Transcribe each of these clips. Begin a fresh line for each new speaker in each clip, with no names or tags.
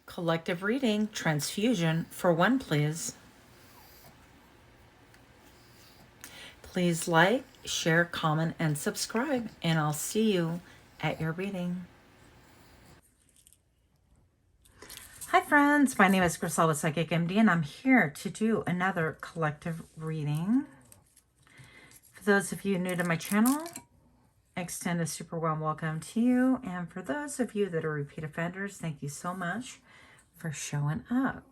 Collective reading, transfusion for one, please. Please like, share, comment, and subscribe, and I'll see you at your reading. Hi friends, my name is Griselle with Psychic MD, and I'm here to do another collective reading. For those of you new to my channel, I extend a super warm welcome to you. And for those of you that are repeat offenders, thank you so much for showing up.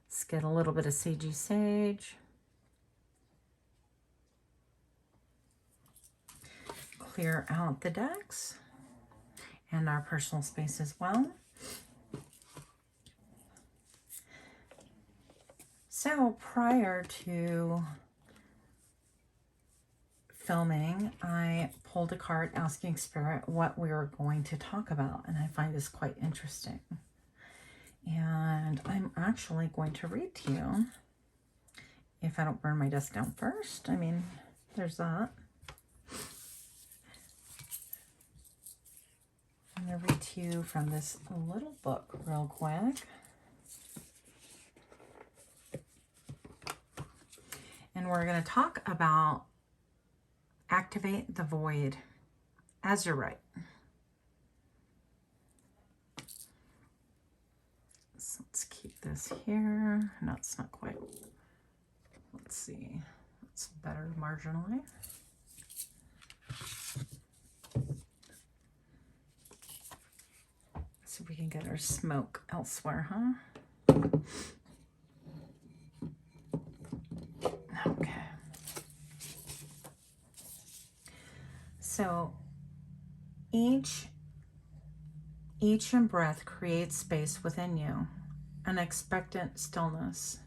Let's get a little bit of sagey sage. Clear out the decks and our personal space as well. So prior to filming, I pulled a card asking Spirit what we were going to talk about, and I find this quite interesting. And I'm actually going to read to you, if I don't burn my desk down first. I mean, there's that. I'm going to read to you from this little book real quick. And we're going to talk about activate the void as you're right. So let's keep this here. No, it's not quite. Let's see. It's better marginally. So we can get our smoke elsewhere, huh? Okay. So each in-breath creates space within you, an expectant stillness.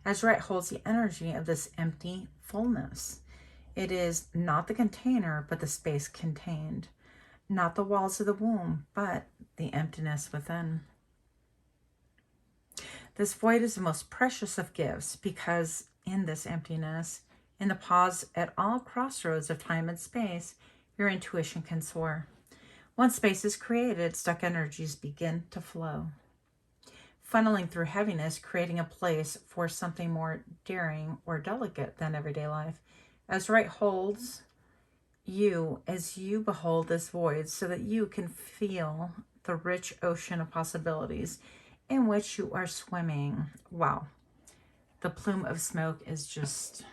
Azurite holds the energy of this empty fullness. It is not the container, but the space contained. Not the walls of the womb, but the emptiness within. This void is the most precious of gifts because in this emptiness, in the pause at all crossroads of time and space, your intuition can soar. Once space is created, stuck energies begin to flow, funneling through heaviness, creating a place for something more daring or delicate than everyday life. Azurite holds you as you behold this void so that you can feel the rich ocean of possibilities in which you are swimming. Wow. The plume of smoke is just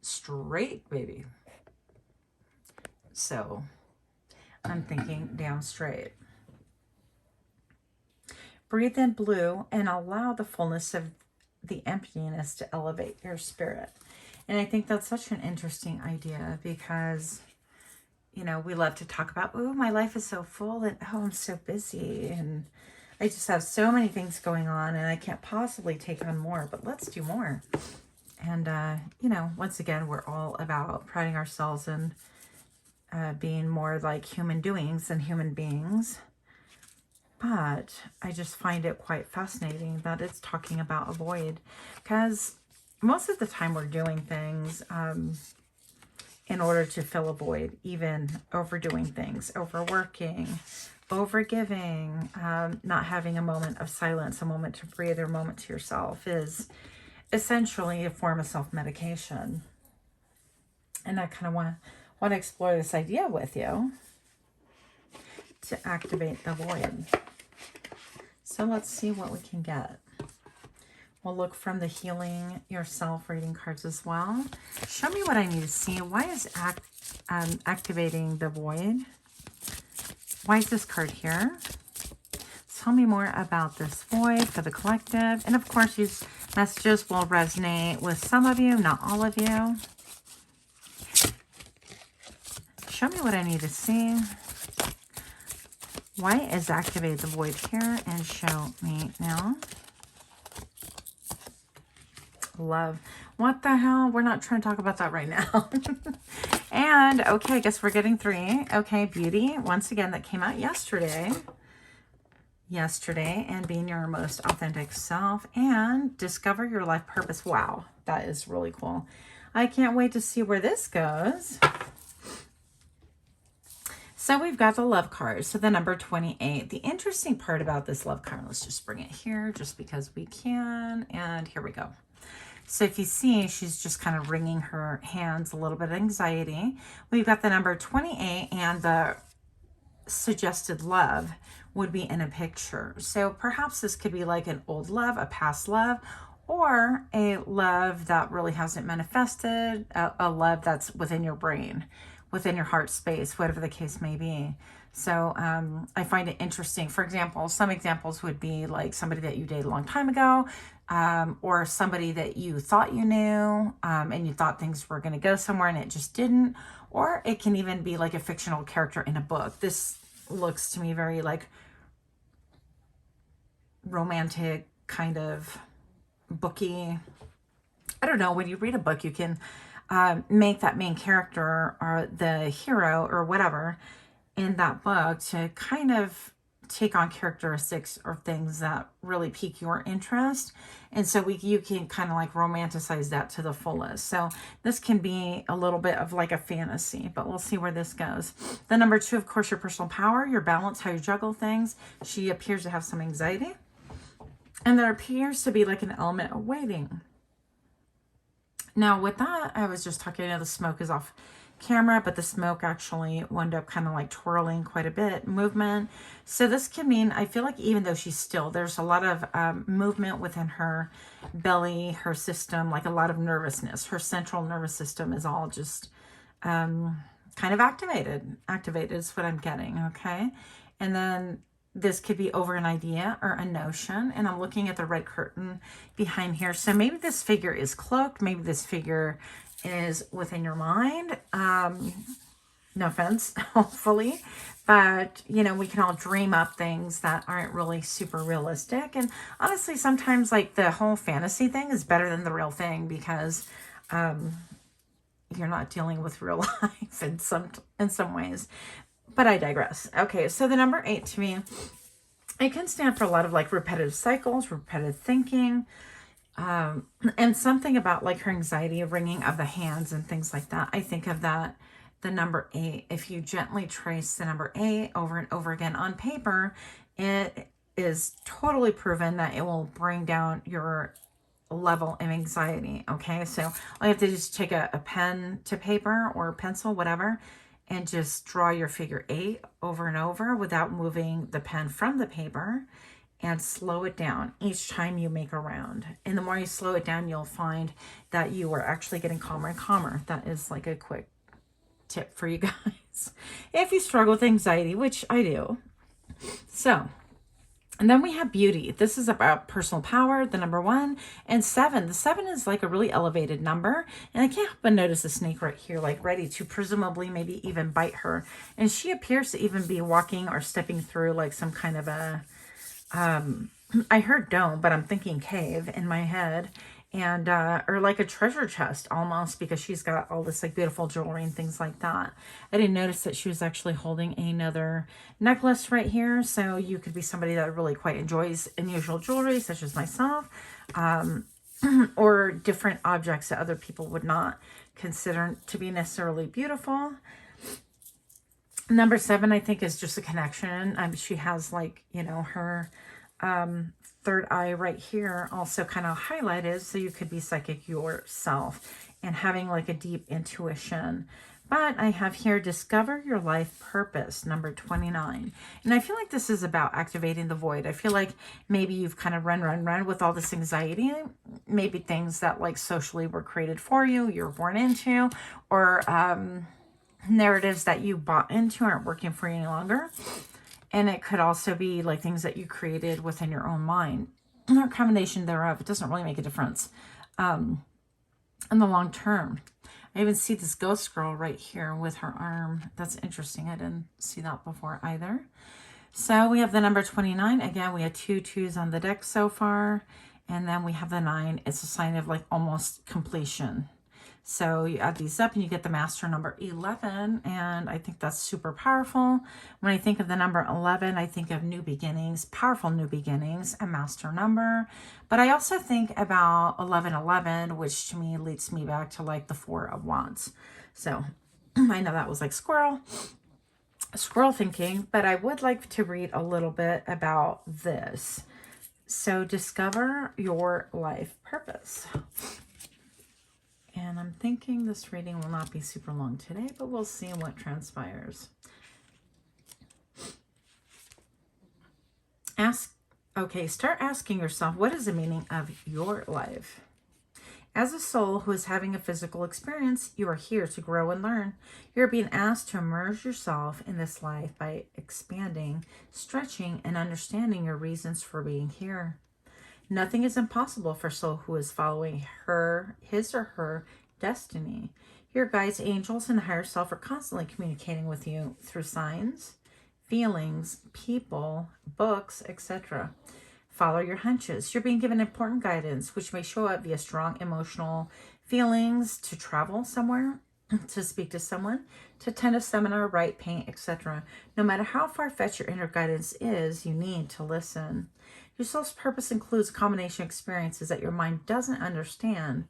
straight, baby. So I'm thinking down straight. Breathe in blue and allow the fullness of the emptiness to elevate your spirit. And I think that's such an interesting idea because, you know, we love to talk about, oh, my life is so full and oh, I'm so busy and I just have so many things going on and I can't possibly take on more, but let's do more. And, you know, once again, we're all about priding ourselves and being more like human doings than human beings. But I just find it quite fascinating that it's talking about a void, because most of the time we're doing things in order to fill a void, even overdoing things, overworking, overgiving, not having a moment of silence, a moment to breathe, or a moment to yourself is essentially a form of self-medication. And I kind of want to explore this idea with you to activate the void. So let's see what we can get. We'll look from the Healing Yourself reading cards as well. Show me what I need to see. Why is activating the void? Why is this card here? Tell me more about this void for the collective. And of course, these messages will resonate with some of you, not all of you. Show me what I need to see. Why is activate the void here? And show me now. Love. What the hell? We're not trying to talk about that right now. And, okay, I guess we're getting 3. Okay, beauty. Once again, that came out yesterday. And being your most authentic self. And discover your life purpose. Wow, that is really cool. I can't wait to see where this goes. So we've got the love card. So the number 28. The interesting part about this love card, let's just bring it here just because we can. And here we go. So if you see, she's just kind of wringing her hands, a little bit of anxiety. We've got the number 28, and the suggested love would be in a picture. So perhaps this could be like an old love, a past love, or a love that really hasn't manifested, a love that's within your brain, within your heart space, whatever the case may be. So I find it interesting. For example, some examples would be like somebody that you dated a long time ago, or somebody that you thought you knew, and you thought things were going to go somewhere and it just didn't. Or it can even be like a fictional character in a book. This looks to me very like romantic, kind of booky. I don't know, when you read a book, you can make that main character or the hero or whatever in that book to kind of take on characteristics or things that really pique your interest. And so you can kind of like romanticize that to the fullest. So this can be a little bit of like a fantasy, but we'll see where this goes. The number 2, of course, your personal power, your balance, how you juggle things. She appears to have some anxiety. And there appears to be like an element of waiting. Now with that, I was just talking, the smoke is off camera, but the smoke actually wound up kind of like twirling quite a bit, movement. So this can mean, I feel like even though she's still, there's a lot of movement within her belly, her system, like a lot of nervousness. Her central nervous system is all just kind of activated is what I'm getting, okay? And then this could be over an idea or a notion. And I'm looking at the red curtain behind here. So maybe this figure is cloaked. Maybe this figure is within your mind. No offense, hopefully. But, you know, we can all dream up things that aren't really super realistic. And honestly, sometimes like the whole fantasy thing is better than the real thing because you're not dealing with real life in some ways. But I digress. Okay, so the number 8 to me, it can stand for a lot of like repetitive cycles, repetitive thinking, and something about like her anxiety of wringing of the hands and things like that. I think of that, the number 8. If you gently trace the number 8 over and over again on paper, it is totally proven that it will bring down your level of anxiety. Okay, so all you have to do is take a pen to paper or a pencil, whatever, and just draw your figure 8 over and over without moving the pen from the paper, and slow it down each time you make a round. And the more you slow it down, you'll find that you are actually getting calmer and calmer. That is like a quick tip for you guys if you struggle with anxiety, which I do. So, and then we have beauty. This is about personal power, the number 1, and 7. The 7 is like a really elevated number. And I can't help but notice a snake right here, like ready to presumably maybe even bite her. And she appears to even be walking or stepping through like some kind of a, I heard dome, but I'm thinking cave in my head. And, or like a treasure chest almost, because she's got all this like beautiful jewelry and things like that. I didn't notice that she was actually holding another necklace right here. So you could be somebody that really quite enjoys unusual jewelry, such as myself, or different objects that other people would not consider to be necessarily beautiful. Number 7, I think, is just a connection. She has like, you know, her, third eye right here also kind of highlighted, so you could be psychic yourself and having like a deep intuition. But I have here, discover your life purpose, number 29. And I feel like this is about activating the void. I feel like maybe you've kind of run with all this anxiety, maybe things that like socially were created for you, you're born into, or narratives that you bought into aren't working for you any longer. And it could also be like things that you created within your own mind, or a combination thereof. It doesn't really make a difference in the long term. I even see this ghost girl right here with her arm. That's interesting. I didn't see that before either. So we have the number 29. Again, we had 2 2s on the deck so far. And then we have the 9. It's a sign of like almost completion. So you add these up and you get the master number 11. And I think that's super powerful. When I think of the number 11, I think of new beginnings, powerful new beginnings, a master number. But I also think about 1111, which to me leads me back to like the 4 of Wands. So I know that was like squirrel. squirrel thinking, but I would like to read a little bit about this. So discover your life purpose. And I'm thinking this reading will not be super long today, but we'll see what transpires. Start asking yourself, what is the meaning of your life? As a soul who is having a physical experience, you are here to grow and learn. You're being asked to immerse yourself in this life by expanding, stretching, and understanding your reasons for being here. Nothing is impossible for a soul who is following his or her destiny. Your guides, angels, and higher self are constantly communicating with you through signs, feelings, people, books, etc. Follow your hunches. You're being given important guidance, which may show up via strong emotional feelings, to travel somewhere, to speak to someone, to attend a seminar, write, paint, etc. No matter how far-fetched your inner guidance is, you need to listen. Your soul's purpose includes a combination of experiences that your mind doesn't understand,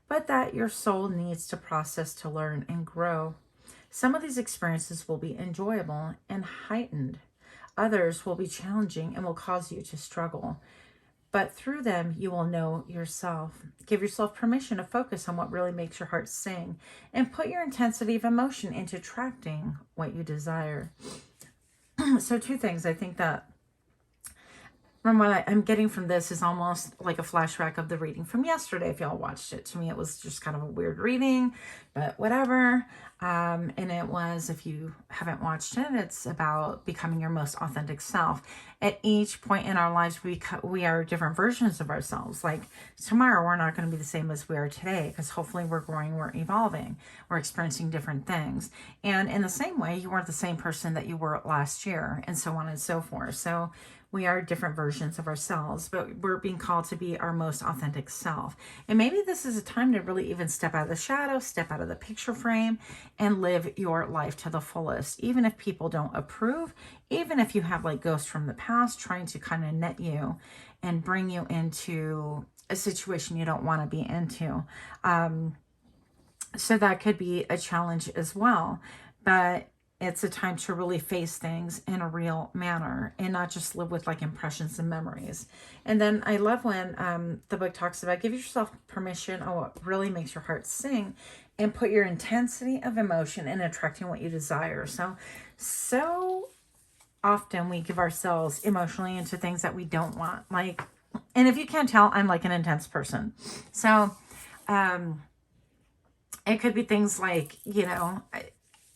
but that your soul needs to process to learn and grow. Some of these experiences will be enjoyable and heightened. Others will be challenging and will cause you to struggle. But through them, you will know yourself. Give yourself permission to focus on what really makes your heart sing and put your intensity of emotion into attracting what you desire. So 2 things I think that from what I'm getting from this is almost like a flashback of the reading from yesterday. If y'all watched it, to me, it was just kind of a weird reading, but whatever. And it was, if you haven't watched it, it's about becoming your most authentic self. At each point in our lives, we are different versions of ourselves. Like tomorrow, we're not going to be the same as we are today, because hopefully we're growing, we're evolving, we're experiencing different things. And in the same way, you weren't the same person that you were last year, and so on and so forth. So we are different versions of ourselves, but we're being called to be our most authentic self. And maybe this is a time to really even step out of the shadow, step out of the picture frame, and live your life to the fullest. Even if people don't approve, even if you have like ghosts from the past trying to kind of net you and bring you into a situation you don't want to be into. So that could be a challenge as well. But it's a time to really face things in a real manner and not just live with like impressions and memories. And then I love when the book talks about give yourself permission on what really makes your heart sing and put your intensity of emotion in attracting what you desire. So often we give ourselves emotionally into things that we don't want. Like, and if you can't tell, I'm like an intense person. So it could be things like, you know,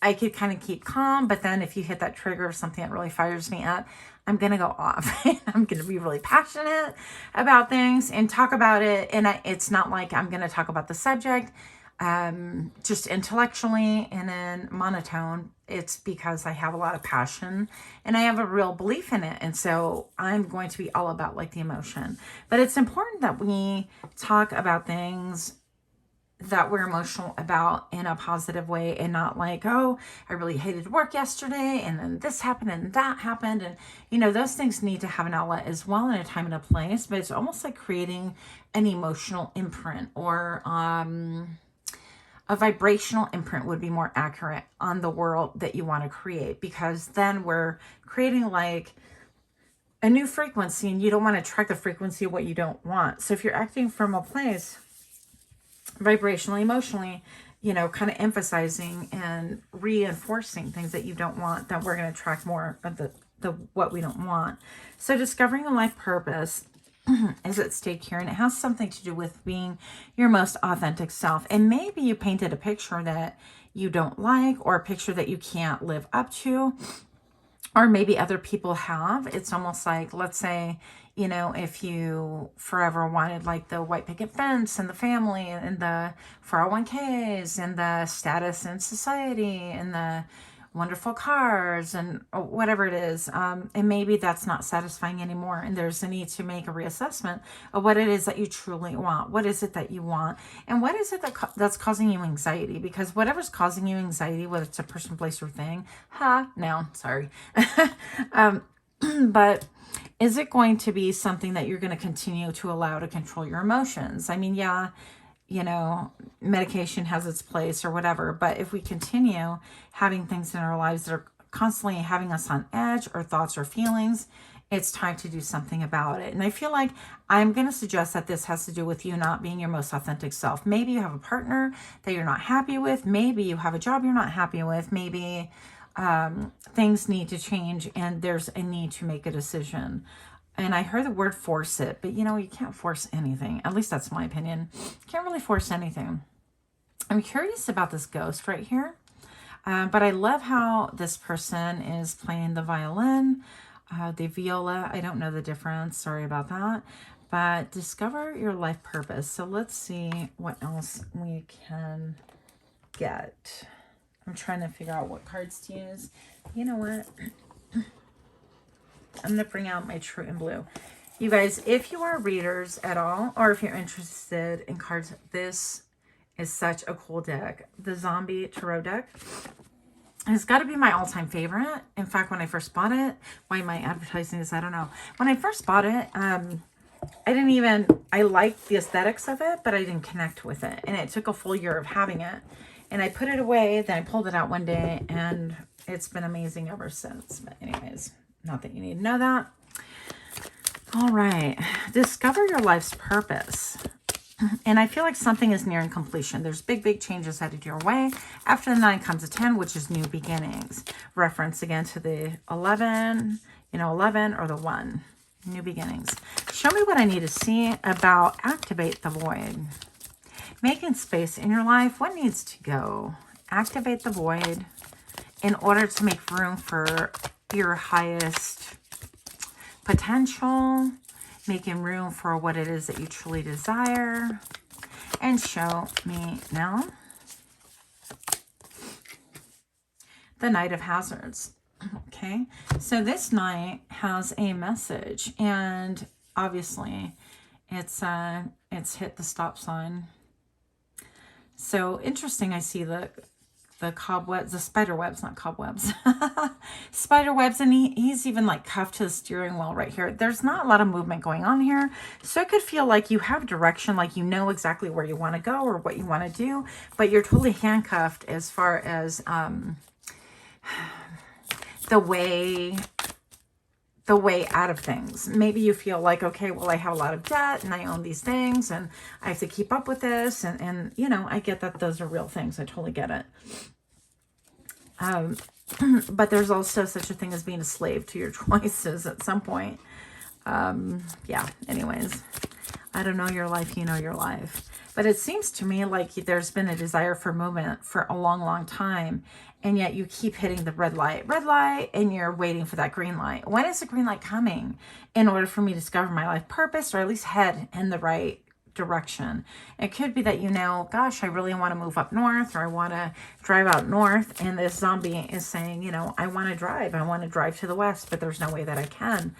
I could kind of keep calm, but then if you hit that trigger of something that really fires me up, I'm going to go off. I'm going to be really passionate about things and talk about it. And it's not like I'm going to talk about the subject just intellectually and in monotone. It's because I have a lot of passion and I have a real belief in it. And so I'm going to be all about like the emotion. But it's important that we talk about things that we're emotional about in a positive way and not like, oh, I really hated work yesterday and then this happened and that happened. And, you know, those things need to have an outlet as well in a time and a place, but it's almost like creating an emotional imprint or a vibrational imprint would be more accurate on the world that you want to create, because then we're creating like a new frequency and you don't want to attract the frequency of what you don't want. So if you're acting from a place vibrationally, emotionally, you know, kind of emphasizing and reinforcing things that you don't want, that we're going to attract more of the what we don't want. So discovering a life purpose is at stake here, and it has something to do with being your most authentic self. And maybe you painted a picture that you don't like, or a picture that you can't live up to, or maybe other people have. It's almost like, let's say, you know, if you forever wanted like the white picket fence and the family and the 401ks and the status in society and the wonderful cars and whatever it is, and maybe that's not satisfying anymore, and there's a need to make a reassessment of what it is that you truly want. What is it that you want, and what is it that's causing you anxiety? Because whatever's causing you anxiety, whether it's a person, place, or thing, but is it going to be something that you're going to continue to allow to control your emotions? I mean, yeah, you know, medication has its place or whatever, but if we continue having things in our lives that are constantly having us on edge, or thoughts or feelings, it's time to do something about it. And I feel like I'm going to suggest that this has to do with you not being your most authentic self. Maybe you have a partner that you're not happy with. Maybe you have a job you're not happy with. Maybe things need to change and there's a need to make a decision. And I heard the word force it, but you can't force anything. At least that's my opinion. You can't really force anything. I'm curious about this ghost right here. But I love how this person is playing the violin, the viola. I don't know the difference. Sorry about that. But discover your life purpose. So let's see what else we can get. I'm trying to figure out what cards to use. You know what? I'm going to bring out my True and Blue. You guys, if you are readers at all, or if you're interested in cards, this is such a cool deck. The Zombie Tarot deck. It's got to be my all-time favorite. In fact, when I first bought it, why am I advertising this? I don't know. When I first bought it, I liked the aesthetics of it, but I didn't connect with it. And it took a full year of having it. And I put it away, then I pulled it out one day, and it's been amazing ever since. But anyways, not that you need to know that. All right. Discover your life's purpose. And I feel like something is nearing completion. There's big, big changes headed your way. After the 9 comes a 10, which is new beginnings. Reference again to the 11, 11 or the 1. New beginnings. Show me what I need to see about activate the void. Making space in your life. What needs to go? Activate the void in order to make room for your highest potential. Making room for what it is that you truly desire. And show me now the Knight of Hazards. Okay, so this knight has a message, and obviously it's hit the stop sign. So interesting. I see the cobwebs, the spider webs, not cobwebs, spider webs. And he's even like cuffed to the steering wheel right here. There's not a lot of movement going on here. So it could feel like you have direction, like you know exactly where you want to go or what you want to do, but you're totally handcuffed as far as the way out of things. Maybe you feel like, okay, well, I have a lot of debt and I own these things and I have to keep up with this. And I get that those are real things. I totally get it. But there's also such a thing as being a slave to your choices at some point. Yeah, anyways, I don't know your life, you know your life. But it seems to me like there's been a desire for movement for a long, long time. And yet you keep hitting the red light, and you're waiting for that green light. When is the green light coming in order for me to discover my life purpose, or at least head in the right direction? It could be that, gosh, I really want to move up north, or I want to drive out north. And this zombie is saying, I want to drive to the west, but there's no way that I can.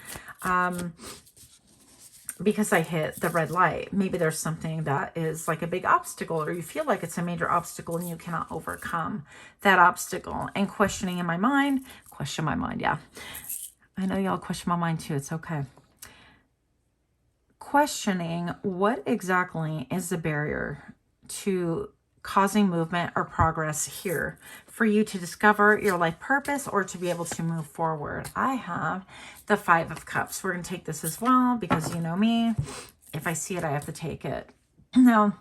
Because I hit the red light. Maybe there's something that is like a big obstacle, or you feel like it's a major obstacle and you cannot overcome that obstacle. And questioning in my mind, yeah. I know y'all question my mind too, it's okay. Questioning what exactly is the barrier to causing movement or progress here for you to discover your life purpose or to be able to move forward. I have the 5 of Cups. We're going to take this as well because you know me. If I see it, I have to take it. Now,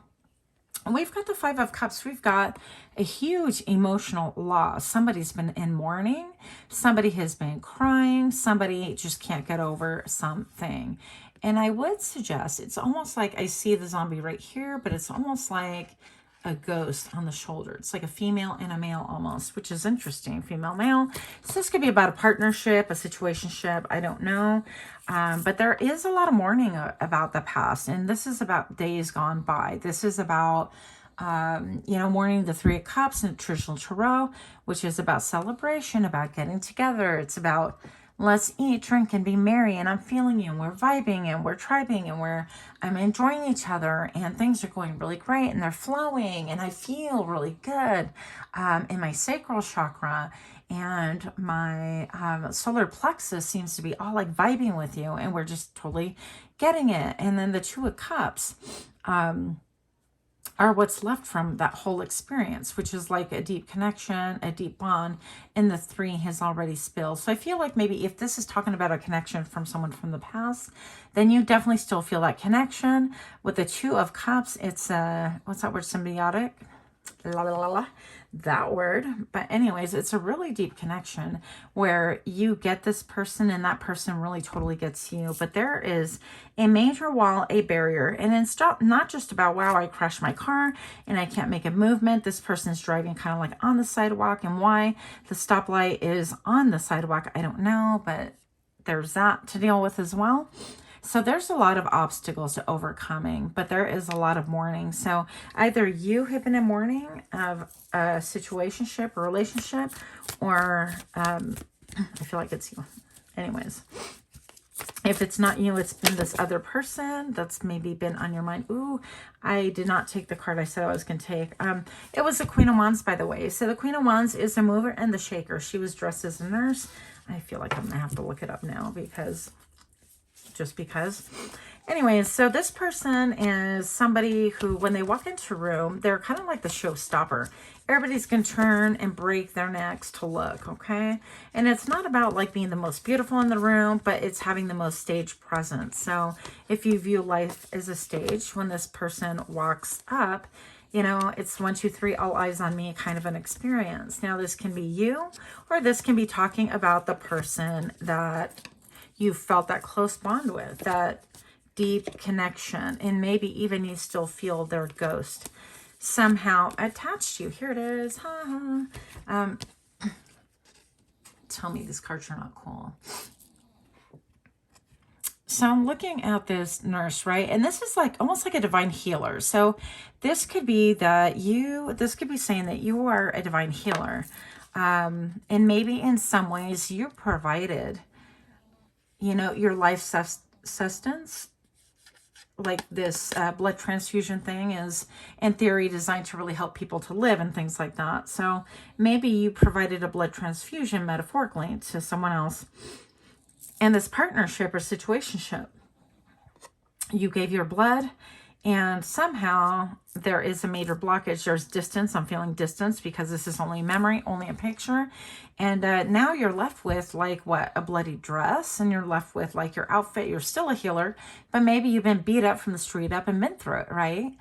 we've got the 5 of Cups. We've got a huge emotional loss. Somebody's been in mourning. Somebody has been crying. Somebody just can't get over something. And I would suggest, it's almost like I see the zombie right here, but it's almost like a ghost on the shoulder. It's like a female and a male almost, which is interesting. Female, male. So this could be about a partnership, a situationship. I don't know. But there is a lot of mourning about the past. And this is about days gone by. This is about, mourning the 3 of Cups in traditional Tarot, which is about celebration, about getting together. It's about let's eat, drink, and be merry, and I'm feeling you, and we're vibing, and we're tribing, and I'm enjoying each other, and things are going really great, and they're flowing, and I feel really good in my sacral chakra, and my solar plexus seems to be all like vibing with you, and we're just totally getting it. And then the 2 of Cups, are what's left from that whole experience, which is like a deep connection, a deep bond, and the 3 has already spilled. So I feel like maybe if this is talking about a connection from someone from the past, then you definitely still feel that connection. With the 2 of Cups, it's what's that word? Symbiotic? La la la la. That word. But anyways, it's a really deep connection where you get this person and that person really totally gets you. But there is a major wall, a barrier, and it's not just about, wow, I crashed my car and I can't make a movement. This person's driving kind of like on the sidewalk, and why the stoplight is on the sidewalk, I don't know, but there's that to deal with as well. So there's a lot of obstacles to overcoming, but there is a lot of mourning. So either you have been in mourning of a situationship or relationship, or I feel like it's you. Anyways, if it's not you, it's been this other person that's maybe been on your mind. Ooh, I did not take the card I said I was going to take. It was the Queen of Wands, by the way. So the Queen of Wands is the mover and the shaker. She was dressed as a nurse. I feel like I'm going to have to look it up now because... just because. Anyways, so this person is somebody who, when they walk into a room, they're kind of like the showstopper. Everybody's going to turn and break their necks to look, okay? And it's not about like being the most beautiful in the room, but it's having the most stage presence. So if you view life as a stage, when this person walks up, you know, it's 1, 2, 3, all eyes on me kind of an experience. Now, this can be you, or this can be talking about the person that you felt that close bond with, that deep connection, and maybe even you still feel their ghost somehow attached to you. Here it is. Tell me these cards are not cool. So I'm looking at this nurse, right? And this is like almost like a divine healer. So this could be that this could be saying that you are a divine healer. And maybe in some ways you provided, you know, your life sustenance. Like this blood transfusion thing is, in theory, designed to really help people to live and things like that. So maybe you provided a blood transfusion metaphorically to someone else. And this partnership or situationship, you gave your blood, and somehow there is a major blockage. There's distance. I'm feeling distance because this is only memory, only a picture. And now you're left with like what? A bloody dress, and you're left with like your outfit. You're still a healer, but maybe you've been beat up from the street up and been through it, right?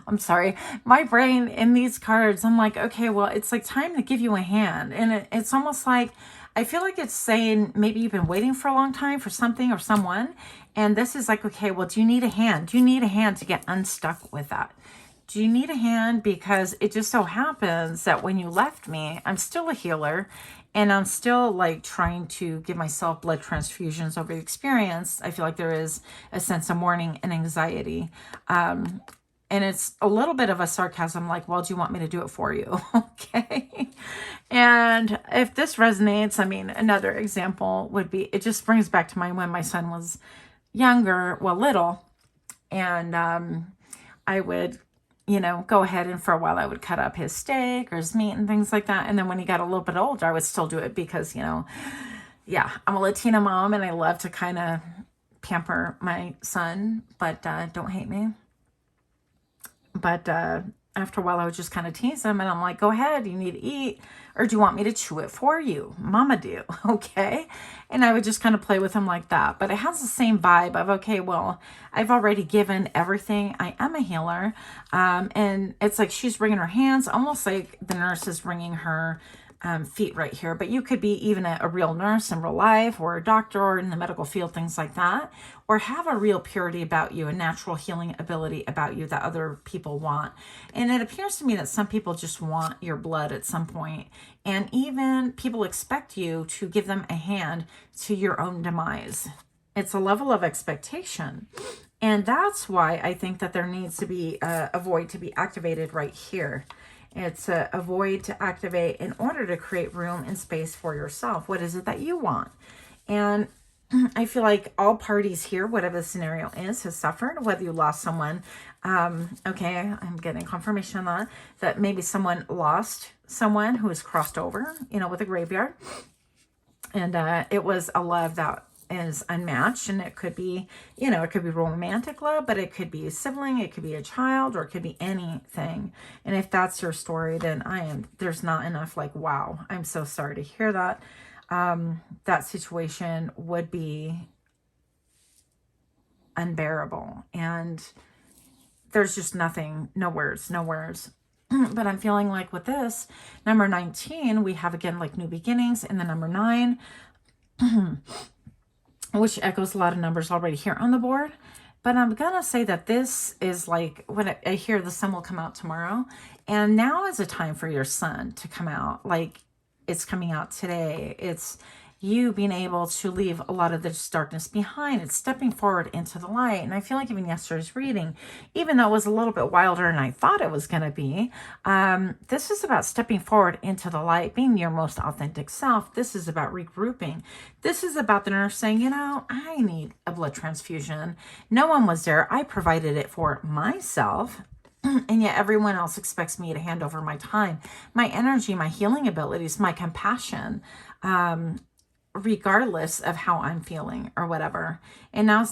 I'm sorry, my brain in these cards, I'm like, okay, well, it's like time to give you a hand. And it's almost like, I feel like it's saying maybe you've been waiting for a long time for something or someone. And this is like, okay, well, do you need a hand? Do you need a hand to get unstuck with that? Do you need a hand? Because it just so happens that when you left me, I'm still a healer, and I'm still like trying to give myself blood transfusions over the experience. I feel like there is a sense of mourning and anxiety. And it's a little bit of a sarcasm, like, well, do you want me to do it for you? Okay. And if this resonates, I mean, another example would be, it just brings back to mind when my son was younger, well, little. And I would, you know, go ahead and for a while I would cut up his steak or his meat and things like that. And then when he got a little bit older, I would still do it because, you know, yeah, I'm a Latina mom and I love to kind of pamper my son, but don't hate me. But after a while, I would just kind of tease him. And I'm like, go ahead, you need to eat. Or do you want me to chew it for you? Mama do. Okay. And I would just kind of play with him like that. But it has the same vibe of, okay, well, I've already given everything. I am a healer. And it's like she's wringing her hands, almost like the nurse is wringing her feet right here. But you could be even a real nurse in real life, or a doctor, or in the medical field, things like that, or have a real purity about you, a natural healing ability about you that other people want. And it appears to me that some people just want your blood at some point, and even people expect you to give them a hand to your own demise. It's a level of expectation. And that's why I think that there needs to be a void to be activated right here. It's a void to activate in order to create room and space for yourself. What is it that you want? And I feel like all parties here, whatever the scenario is, has suffered, whether you lost someone. Okay, I'm getting confirmation on that maybe someone lost someone who was crossed over, you know, with a graveyard. And it was a love that is unmatched, and it could be, you know, it could be romantic love, but it could be a sibling, it could be a child, or it could be anything. And if that's your story, then there's not enough like, wow, I'm so sorry to hear that. That situation would be unbearable, and there's just nothing, no words. But I'm feeling like with this number 19, we have again like new beginnings in the number 9, which echoes a lot of numbers already here on the board. But I'm gonna say that this is like, when I hear the sun will come out tomorrow, and now is a time for your sun to come out. Like, it's coming out today. It's you being able to leave a lot of this darkness behind. It's stepping forward into the light. And I feel like even yesterday's reading, even though it was a little bit wilder than I thought it was going to be, this is about stepping forward into the light, being your most authentic self. This is about regrouping. This is about the nurse saying, you know, I need a blood transfusion. No one was there. I provided it for myself. And yet everyone else expects me to hand over my time, my energy, my healing abilities, my compassion, regardless of how I'm feeling or whatever. And now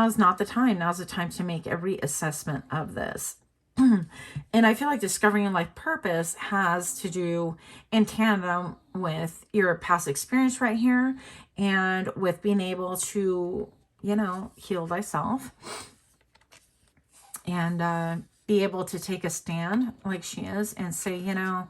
is not the time. Now's the time to make a reassessment of this. And I feel like discovering a life purpose has to do in tandem with your past experience right here, and with being able to, you know, heal thyself, and be able to take a stand like she is and say, you know,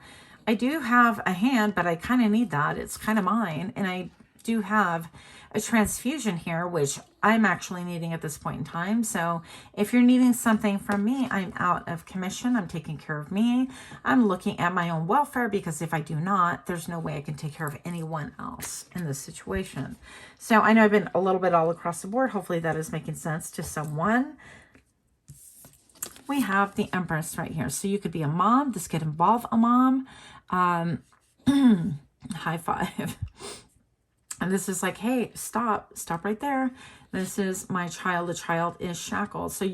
I do have a hand, but I kind of need that. It's kind of mine. And I do have a transfusion here, which I'm actually needing at this point in time. So if you're needing something from me, I'm out of commission. I'm taking care of me. I'm looking at my own welfare, because if I do not, there's no way I can take care of anyone else in this situation. So I know I've been a little bit all across the board. Hopefully that is making sense to someone. We have the Empress right here. So you could be a mom. This could involve a mom. High five. And this is like, hey, stop right there. This is my child. The child is shackled. So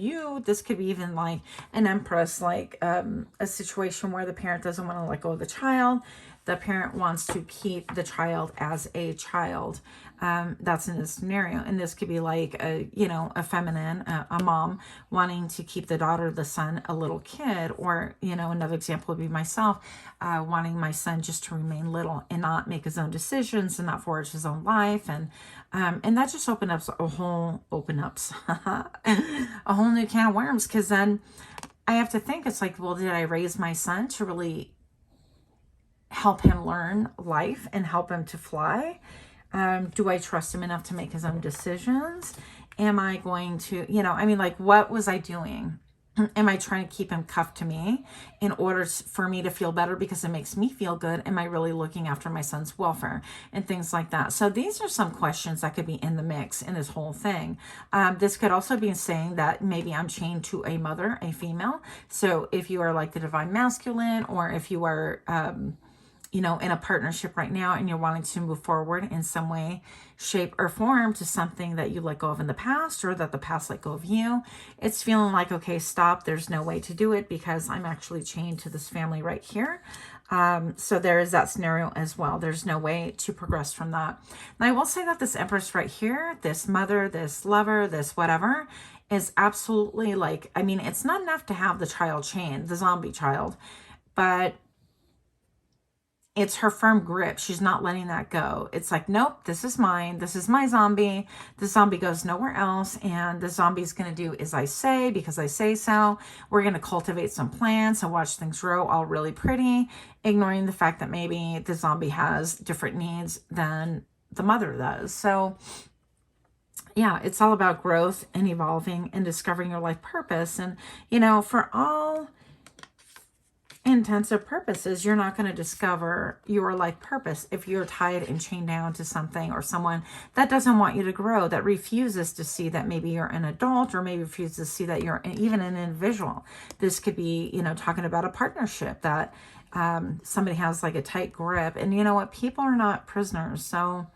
this could be even like an Empress, like a situation where the parent doesn't want to let go of the child. The parent wants to keep the child as a child. That's in this scenario. And this could be like a feminine, a mom wanting to keep the daughter, the son, a little kid. Or, another example would be myself, wanting my son just to remain little and not make his own decisions and not forge his own life. And that just opens up a whole new can of worms. Because then I have to think, it's like, well, did I raise my son to really help him learn life and help him to fly? Do I trust him enough to make his own decisions? Am I going to, what was I doing? Am I trying to keep him cuffed to me in order for me to feel better because it makes me feel good? Am I really looking after my son's welfare and things like that? So these are some questions that could be in the mix in this whole thing. This could also be saying that maybe I'm chained to a mother, a female. So if you are like the divine masculine, or if you are, in a partnership right now and you're wanting to move forward in some way, shape, or form to something that you let go of in the past, or that the past let go of you, it's feeling like, okay, stop. There's no way to do it because I'm actually chained to this family right here. So there is that scenario as well. There's no way to progress from that. And I will say that this Empress right here, this mother, this lover, this whatever, is absolutely like, it's not enough to have the child chained, the zombie child, but it's her firm grip. She's not letting that go. It's like, nope, this is mine. This is my zombie. The zombie goes nowhere else. And the zombie's going to do as I say, because I say so. We're going to cultivate some plants and watch things grow all really pretty, ignoring the fact that maybe the zombie has different needs than the mother does. So yeah, it's all about growth and evolving and discovering your life purpose. And, for all intensive purposes, you're not going to discover your life purpose if you're tied and chained down to something or someone that doesn't want you to grow, that refuses to see that maybe you're an adult, or maybe refuses to see that you're even an individual. This could be, talking about a partnership that somebody has like a tight grip. And you know what? People are not prisoners. So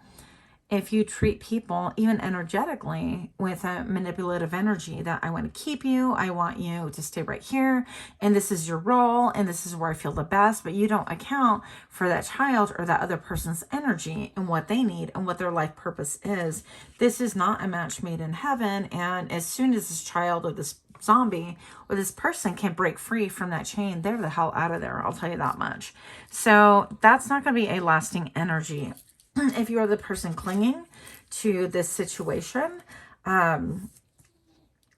if you treat people, even energetically, with a manipulative energy that I want to keep you, I want you to stay right here, and this is your role, and this is where I feel the best, but you don't account for that child or that other person's energy and what they need and what their life purpose is. This is not a match made in heaven, and as soon as this child or this zombie or this person can break free from that chain, they're the hell out of there, I'll tell you that much. So that's not going to be a lasting energy. If you're the person clinging to this situation, and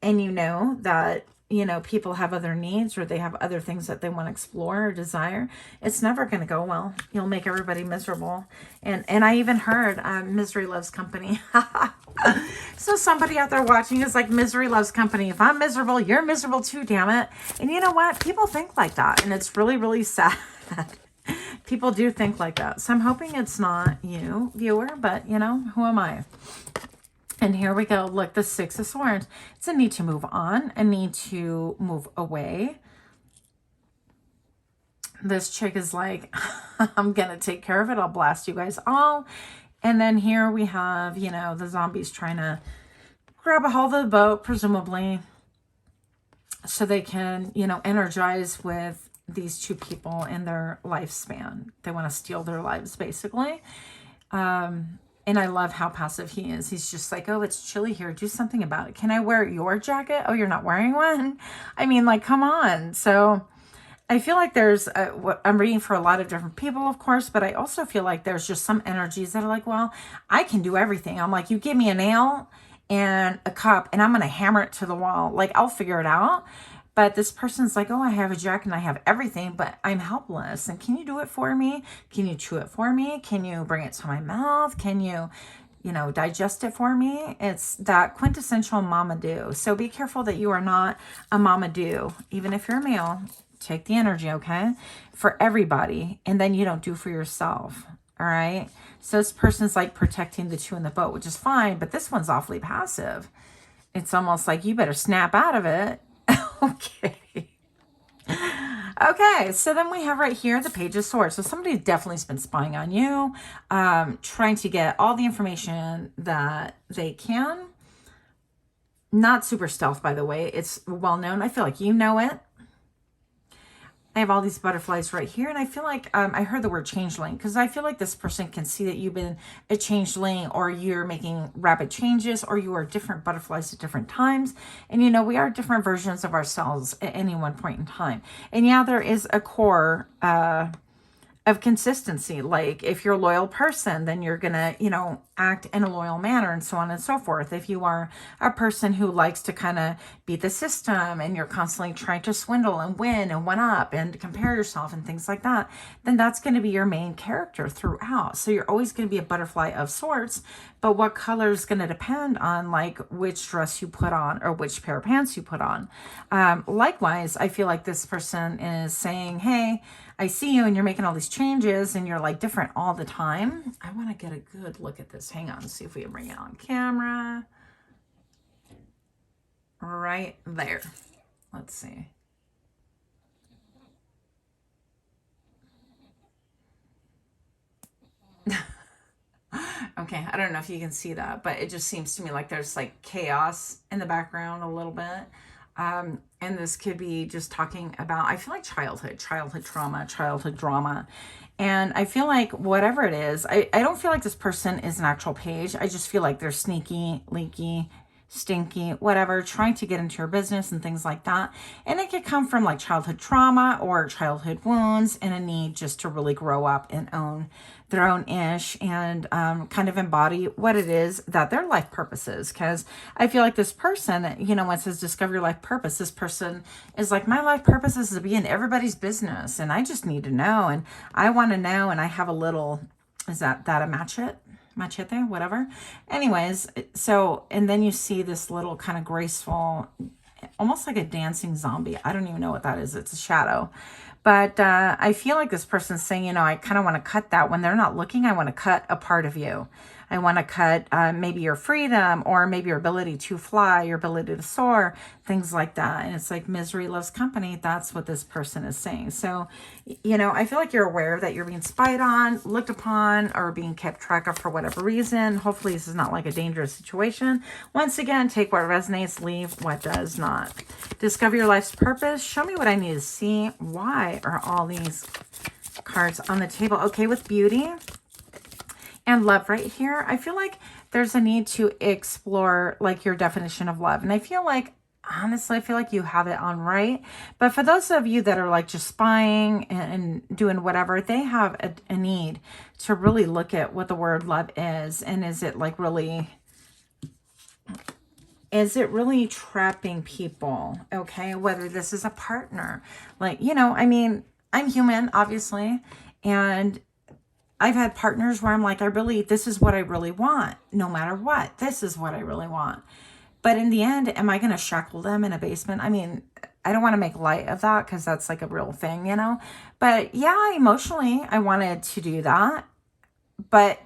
you know that, you know, people have other needs or they have other things that they want to explore or desire, it's never going to go well. You'll make everybody miserable. And I even heard misery loves company. So somebody out there watching is like, misery loves company. If I'm miserable, you're miserable too, damn it. And you know what? People think like that. And it's really, really sad. People do think like that. So I'm hoping it's not you, viewer, but you know, who am I? And here we go. Look, the Six of Swords. It's a need to move on, a need to move away. This chick is like, I'm going to take care of it. I'll blast you guys all. And then here we have, you know, the zombies trying to grab a hold of the boat, presumably, so they can, you know, energize with these two people in their lifespan. They want to steal their lives, basically. And I love how passive he is. He's just like, oh, it's chilly here. Do something about it. Can I wear your jacket? Oh, you're not wearing one? I mean, like, come on. So I feel like there's, I'm reading for a lot of different people, of course, but I also feel like there's just some energies that are like, well, I can do everything. I'm like, you give me a nail and a cup and I'm going to hammer it to the wall. Like, I'll figure it out. But this person's like, oh, I have a jacket and I have everything, but I'm helpless. And can you do it for me? Can you chew it for me? Can you bring it to my mouth? Can you, you know, digest it for me? It's that quintessential mama do. So be careful that you are not a mama do. Even if you're a male, take the energy, okay? For everybody. And then you don't do for yourself. All right. So this person's like protecting the two in the boat, which is fine. But this one's awfully passive. It's almost like you better snap out of it. Okay. Okay, so then we have right here the Page of Swords. So somebody's definitely been spying on you, trying to get all the information that they can. Not super stealth, by the way. It's well known. I feel like you know it. I have all these butterflies right here, and I feel like I heard the word changeling, because I feel like this person can see that you've been a changeling, or you're making rapid changes, or you are different butterflies at different times. And you know, we are different versions of ourselves at any one point in time. And yeah, there is a core of consistency. Like, if you're a loyal person, then you're gonna, you know, act in a loyal manner, and so on and so forth. If you are a person who likes to kind of beat the system, and you're constantly trying to swindle and win and one up and compare yourself and things like that, then that's going to be your main character throughout. So you're always going to be a butterfly of sorts, but what color is going to depend on like which dress you put on or which pair of pants you put on. Likewise, I feel like this person is saying, hey, I see you and you're making all these changes and you're like different all the time. I want to get a good look at this. Hang on, see if we can bring it on camera. Right there. Let's see. Okay, I don't know if you can see that, but it just seems to me like there's like chaos in the background a little bit. And this could be just talking about, I feel like childhood trauma, childhood drama. And I feel like whatever it is, I don't feel like this person is an actual page. I just feel like they're sneaky, leaky, stinky, whatever, trying to get into your business and things like that. And it could come from like childhood trauma or childhood wounds and a need just to really grow up and own their own ish and kind of embody what it is that their life purpose is. Because I feel like this person, you know, when it says discover your life purpose, this person is like, my life purpose is to be in everybody's business and I just need to know and I want to know. And I have a little, is that a machete, whatever. Anyways, so, and then you see this little kind of graceful, almost like a dancing zombie. I don't even know what that is. It's a shadow. But I feel like this person's saying, you know, I kind of want to cut that. When they're not looking, I want to cut a part of you. I want to cut maybe your freedom, or maybe your ability to fly, your ability to soar, things like that. And it's like misery loves company. That's what this person is saying. So, you know, I feel like you're aware that you're being spied on, looked upon, or being kept track of for whatever reason. Hopefully this is not like a dangerous situation. Once again, take what resonates, leave what does not. Discover your life's purpose. Show me what I need to see. Why are all these cards on the table? Okay, with beauty and love right here, I feel like there's a need to explore like your definition of love. And I feel like, honestly, I feel like you have it on right. But for those of you that are like just spying and doing whatever, they have a need to really look at what the word love is. And is it like really, is it really trapping people? Okay, whether this is a partner, like, you know, I mean, I'm human, obviously. And I've had partners where I'm like, this is what I really want. No matter what, this is what I really want. But in the end, am I going to shackle them in a basement? I mean, I don't want to make light of that because that's like a real thing, you know? But yeah, emotionally, I wanted to do that. But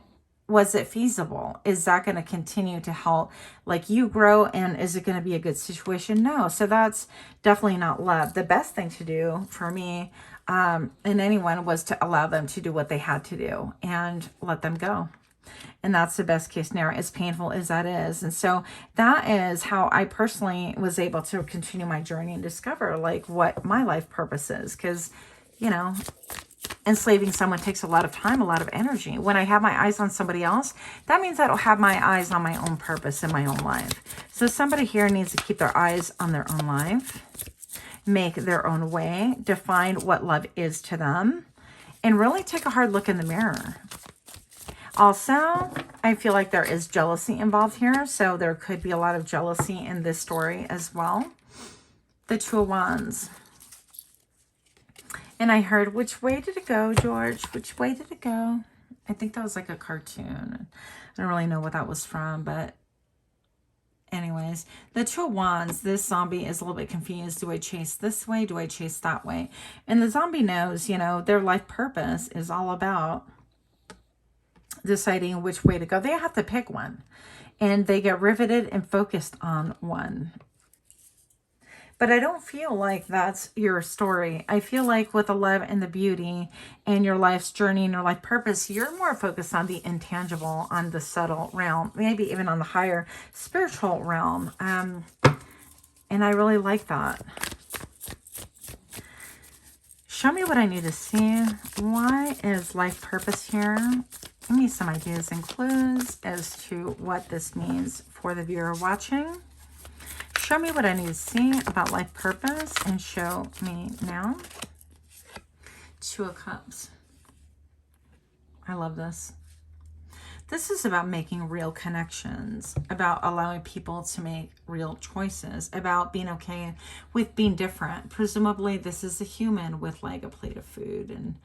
was it feasible? Is that going to continue to help like you grow? And is it going to be a good situation? No. So that's definitely not love. The best thing to do for me and anyone was to allow them to do what they had to do and let them go. And that's the best case scenario, as painful as that is. And so that is how I personally was able to continue my journey and discover like what my life purpose is. Because, you know, enslaving someone takes a lot of time, a lot of energy. When I have my eyes on somebody else, that means I don't have my eyes on my own purpose in my own life. So somebody here needs to keep their eyes on their own life, make their own way, define what love is to them, and really take a hard look in the mirror. Also, I feel like there is jealousy involved here, so there could be a lot of jealousy in this story as well. The Two of Wands. And I heard, which way did it go, George? Which way did it go? I think that was like a cartoon. I don't really know what that was from, but anyways, the Two of Wands, this zombie is a little bit confused. Do I chase this way? Do I chase that way? And the zombie knows, you know, their life purpose is all about deciding which way to go. They have to pick one. And they get riveted and focused on one. But I don't feel like that's your story. I feel like with the love and the beauty and your life's journey and your life purpose, you're more focused on the intangible, on the subtle realm, maybe even on the higher spiritual realm. And I really like that. Show me what I need to see. Why is life purpose here? Give me some ideas and clues as to what this means for the viewer watching. Show me what I need to see about life purpose and show me now. Two of Cups. I love this. This is about making real connections, about allowing people to make real choices, about being okay with being different. Presumably this is a human with like a plate of food, and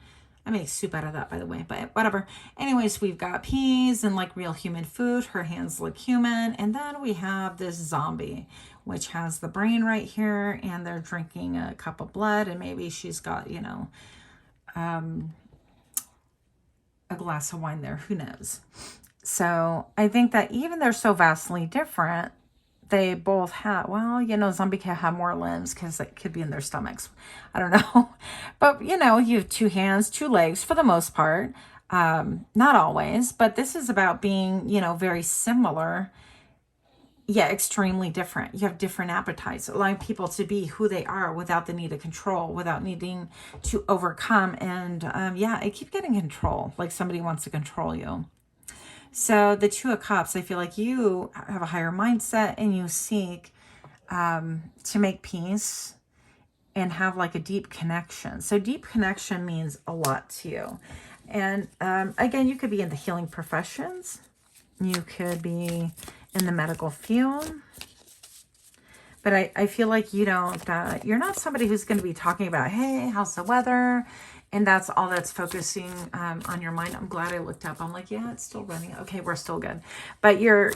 I make soup out of that, by the way, but whatever. Anyways, we've got peas and like real human food. Her hands look human. And then we have this zombie, which has the brain right here, and they're drinking a cup of blood, and maybe she's got, you know, a glass of wine there. Who knows? So I think that even they're so vastly different, they both have, well, you know, zombie can have more limbs because it could be in their stomachs. I don't know. But, you know, you have two hands, two legs for the most part. Not always, but this is about being, you know, very similar, yet extremely different. You have different appetites, allowing people to be who they are without the need of control, without needing to overcome. And yeah, I keep getting control, like somebody wants to control you. So the Two of Cups, I feel like you have a higher mindset and you seek to make peace and have like a deep connection. So deep connection means a lot to you. And again, you could be in the healing professions. You could be in the medical field. But I feel like you don't, you're not somebody who's going to be talking about, hey, how's the weather? And that's all that's focusing on your mind. I'm glad I looked up. I'm like, yeah, it's still running. Okay, we're still good. But you're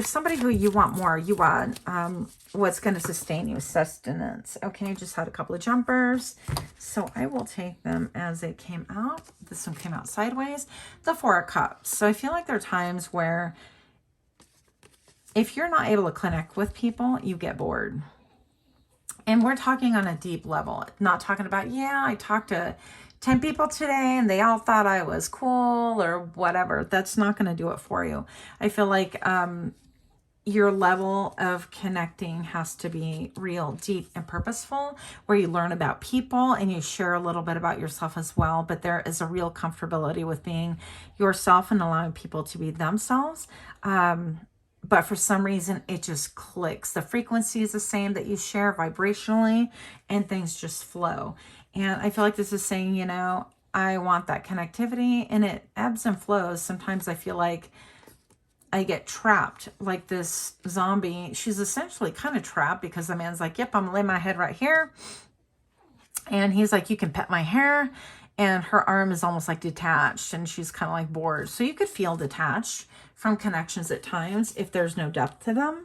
somebody who you want more. You want what's going to sustain you, sustenance. Okay, just had a couple of jumpers. So I will take them as it came out. This one came out sideways. The Four of Cups. So I feel like there are times where if you're not able to connect with people, you get bored. And we're talking on a deep level, not talking about, yeah, I talked to 10 people today and they all thought I was cool or whatever. That's not going to do it for you. I feel like your level of connecting has to be real, deep, and purposeful, where you learn about people and you share a little bit about yourself as well. But there is a real comfortability with being yourself and allowing people to be themselves. But for some reason, it just clicks. The frequency is the same that you share vibrationally, and things just flow. And I feel like this is saying, I want that connectivity, and it ebbs and flows. Sometimes I feel like I get trapped, like this zombie. She's essentially kind of trapped because the man's like, yep, I'm gonna lay my head right here. And he's like, you can pet my hair. And her arm is almost like detached, and she's kind of like bored. So you could feel detached from connections at times if there's no depth to them.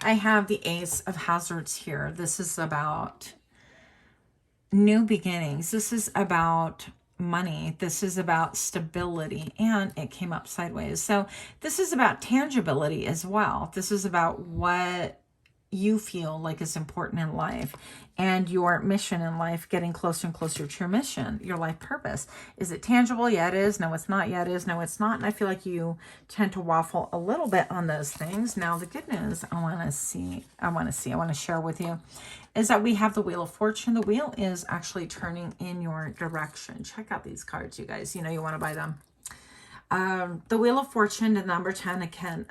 I have the Ace of Hazards here. This is about new beginnings. This is about money. This is about stability, and it came up sideways. So this is about tangibility as well. This is about what you feel like is important in life and your mission in life, getting closer and closer to your mission, your life purpose. Is it tangible? Yeah, it is. No, it's not. Yeah, it is. No, it's not. And I feel like you tend to waffle a little bit on those things. Now, the good news I want to share with you is that we have the Wheel of Fortune. The wheel is actually turning in your direction. Check out these cards, you guys. You want to buy them. The Wheel of Fortune, the number 10, again,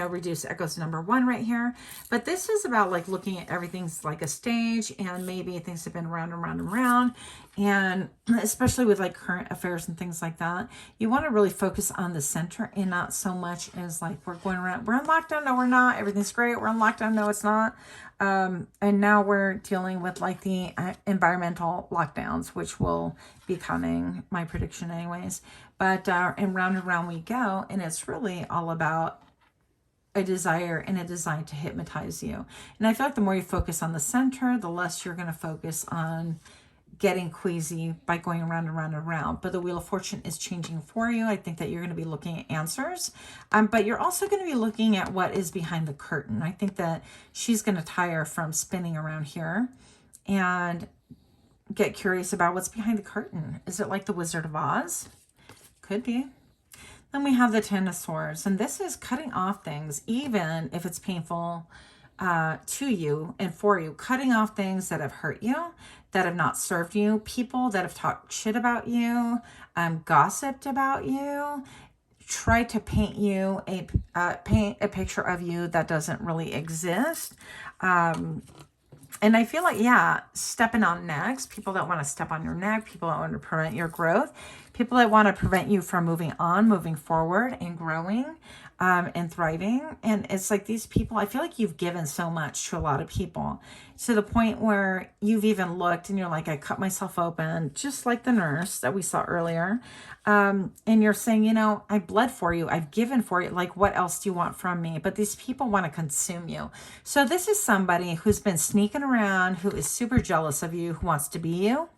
reduce echoes to number 1 right here. But this is about like looking at everything's like a stage, and maybe things have been round and round and round. And especially with like current affairs and things like that, you want to really focus on the center and not so much as like we're going around, we're in lockdown, no, we're not, everything's great, we're in lockdown, no, it's not. And now we're dealing with like the environmental lockdowns, which will be coming, my prediction anyways. But and round we go, and it's really all about a desire and a design to hypnotize you. And I feel like the more you focus on the center, the less you're going to focus on getting queasy by going around and round and round. But the Wheel of Fortune is changing for you. I think that you're going to be looking at answers, but you're also going to be looking at what is behind the curtain. I think that she's going to tire from spinning around here and get curious about what's behind the curtain. Is it like the Wizard of Oz? Could be. Then we have the Ten of Swords, and this is cutting off things, even if it's painful to you and for you, cutting off things that have hurt you, that have not served you, people that have talked shit about you, gossiped about you, tried to paint you paint a picture of you that doesn't really exist. And I feel like, yeah, stepping on necks, people that want to step on your neck, people that want to prevent your growth, people that want to prevent you from moving on, moving forward and growing and thriving. And it's like these people, I feel like you've given so much to a lot of people, to the point where you've even looked and you're like, I cut myself open, just like the nurse that we saw earlier. And you're saying, I bled for you, I've given for you, like, what else do you want from me? But these people want to consume you. So this is somebody who's been sneaking around, who is super jealous of you, who wants to be you.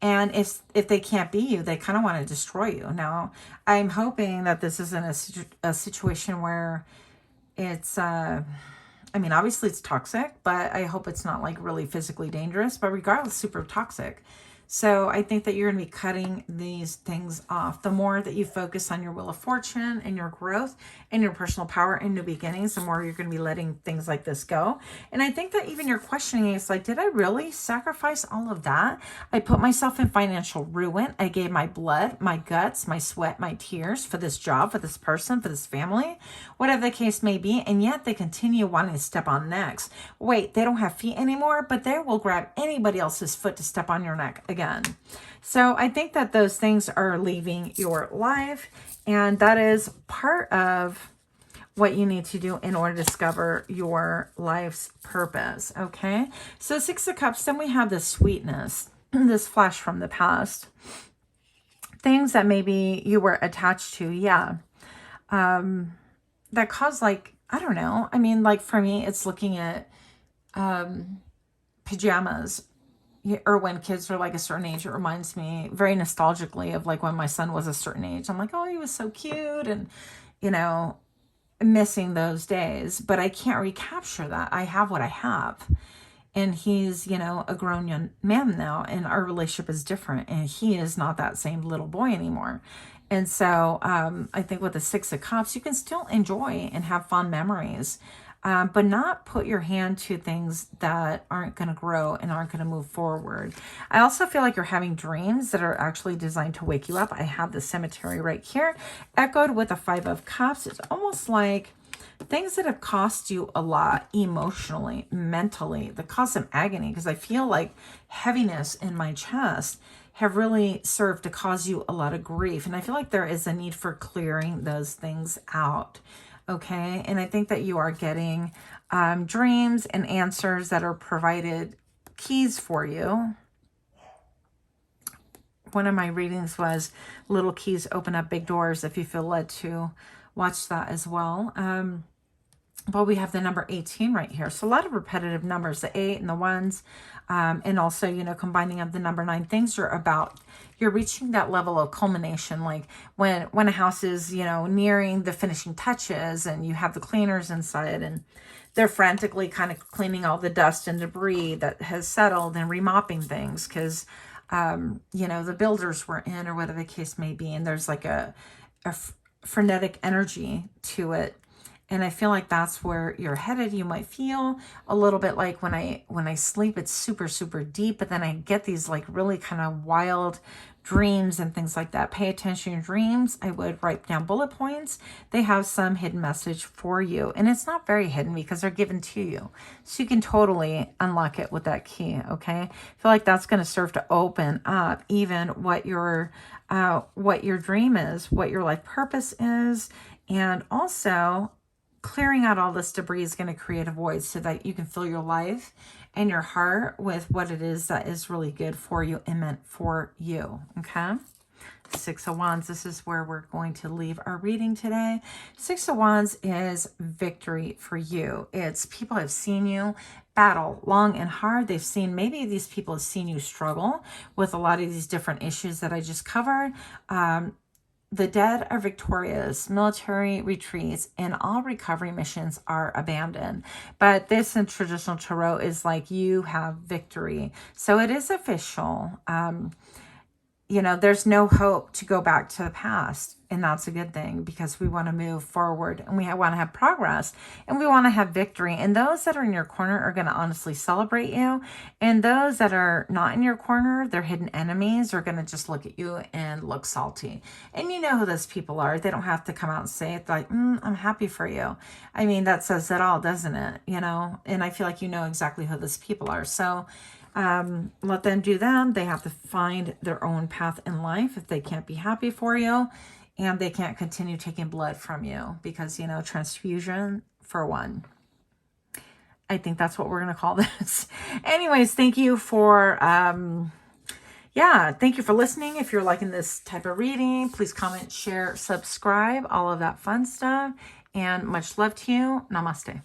And if they can't be you, they kind of want to destroy you. Now, I'm hoping that this isn't a situation where it's, obviously it's toxic, but I hope it's not like really physically dangerous, but regardless, super toxic. So I think that you're going to be cutting these things off. The more that you focus on your Wheel of Fortune and your growth and your personal power and new beginnings, the more you're going to be letting things like this go. And I think that even you're questioning, it's like, did I really sacrifice all of that? I put myself in financial ruin. I gave my blood, my guts, my sweat, my tears for this job, for this person, for this family, whatever the case may be. And yet they continue wanting to step on necks. Wait, they don't have feet anymore, but they will grab anybody else's foot to step on your neck again. So I think that those things are leaving your life, and that is part of what you need to do in order to discover your life's purpose. Okay, so Six of Cups, then we have the sweetness. this flash from the past. Things that maybe you were attached to, yeah. That caused, like, I don't know. I mean, like, for me, it's looking at pajamas, or when kids are like a certain age. It reminds me very nostalgically of like when my son was a certain age. I'm like, oh, he was so cute, and you know, missing those days. But I can't recapture that. I have what I have, and he's, you know, a grown young man now, and our relationship is different, and he is not that same little boy anymore. And so I think with the Six of Cups, you can still enjoy and have fond memories, but not put your hand to things that aren't going to grow and aren't going to move forward. I also feel like you're having dreams that are actually designed to wake you up. I have the cemetery right here, echoed with the Five of Cups. It's almost like things that have cost you a lot emotionally, mentally, that cause some agony, because I feel like heaviness in my chest have really served to cause you a lot of grief. And I feel like there is a need for clearing those things out. Okay. And I think that you are getting dreams and answers that are provided, keys for you. One of my readings was little keys open up big doors, if you feel led to watch that as well. Well, we have the number 18 right here. So a lot of repetitive numbers, the 8 and the 1s, and also, you know, combining of the number 9. Things are about, you're reaching that level of culmination, like when a house is, you know, nearing the finishing touches, and you have the cleaners inside, and they're frantically kind of cleaning all the dust and debris that has settled and remopping things because, you know, the builders were in, or whatever the case may be, and there's like a frenetic energy to it. And I feel like that's where you're headed. You might feel a little bit like when I sleep, it's super, super deep, but then I get these like really kind of wild dreams and things like that. Pay attention to your dreams. I would write down bullet points. They have some hidden message for you. And it's not very hidden because they're given to you. So you can totally unlock it with that key, okay? I feel like that's going to serve to open up even what your dream is, what your life purpose is, and also clearing out all this debris is going to create a void so that you can fill your life and your heart with what it is that is really good for you and meant for you. Okay. Six of Wands. This is where we're going to leave our reading today. Six of Wands is victory for you. It's people have seen you battle long and hard. They've seen, maybe these people have seen you struggle with a lot of these different issues that I just covered. The dead are victorious, military retreats, and all recovery missions are abandoned. But this in traditional tarot is like you have victory. So it is official. You know, there's no hope to go back to the past. And that's a good thing because we want to move forward and we want to have progress and we want to have victory. And those that are in your corner are going to honestly celebrate you. And those that are not in your corner, they're hidden enemies, are going to just look at you and look salty. And you know who those people are. They don't have to come out and say it like, I'm happy for you. I mean, that says it all, doesn't it? You know, and I feel like you know exactly who those people are. So let them do them. They have to find their own path in life if they can't be happy for you. And they can't continue taking blood from you because, you know, transfusion for one. I think that's what we're going to call this. Anyways, thank you for, thank you for listening. If you're liking this type of reading, please comment, share, subscribe, all of that fun stuff. And much love to you. Namaste.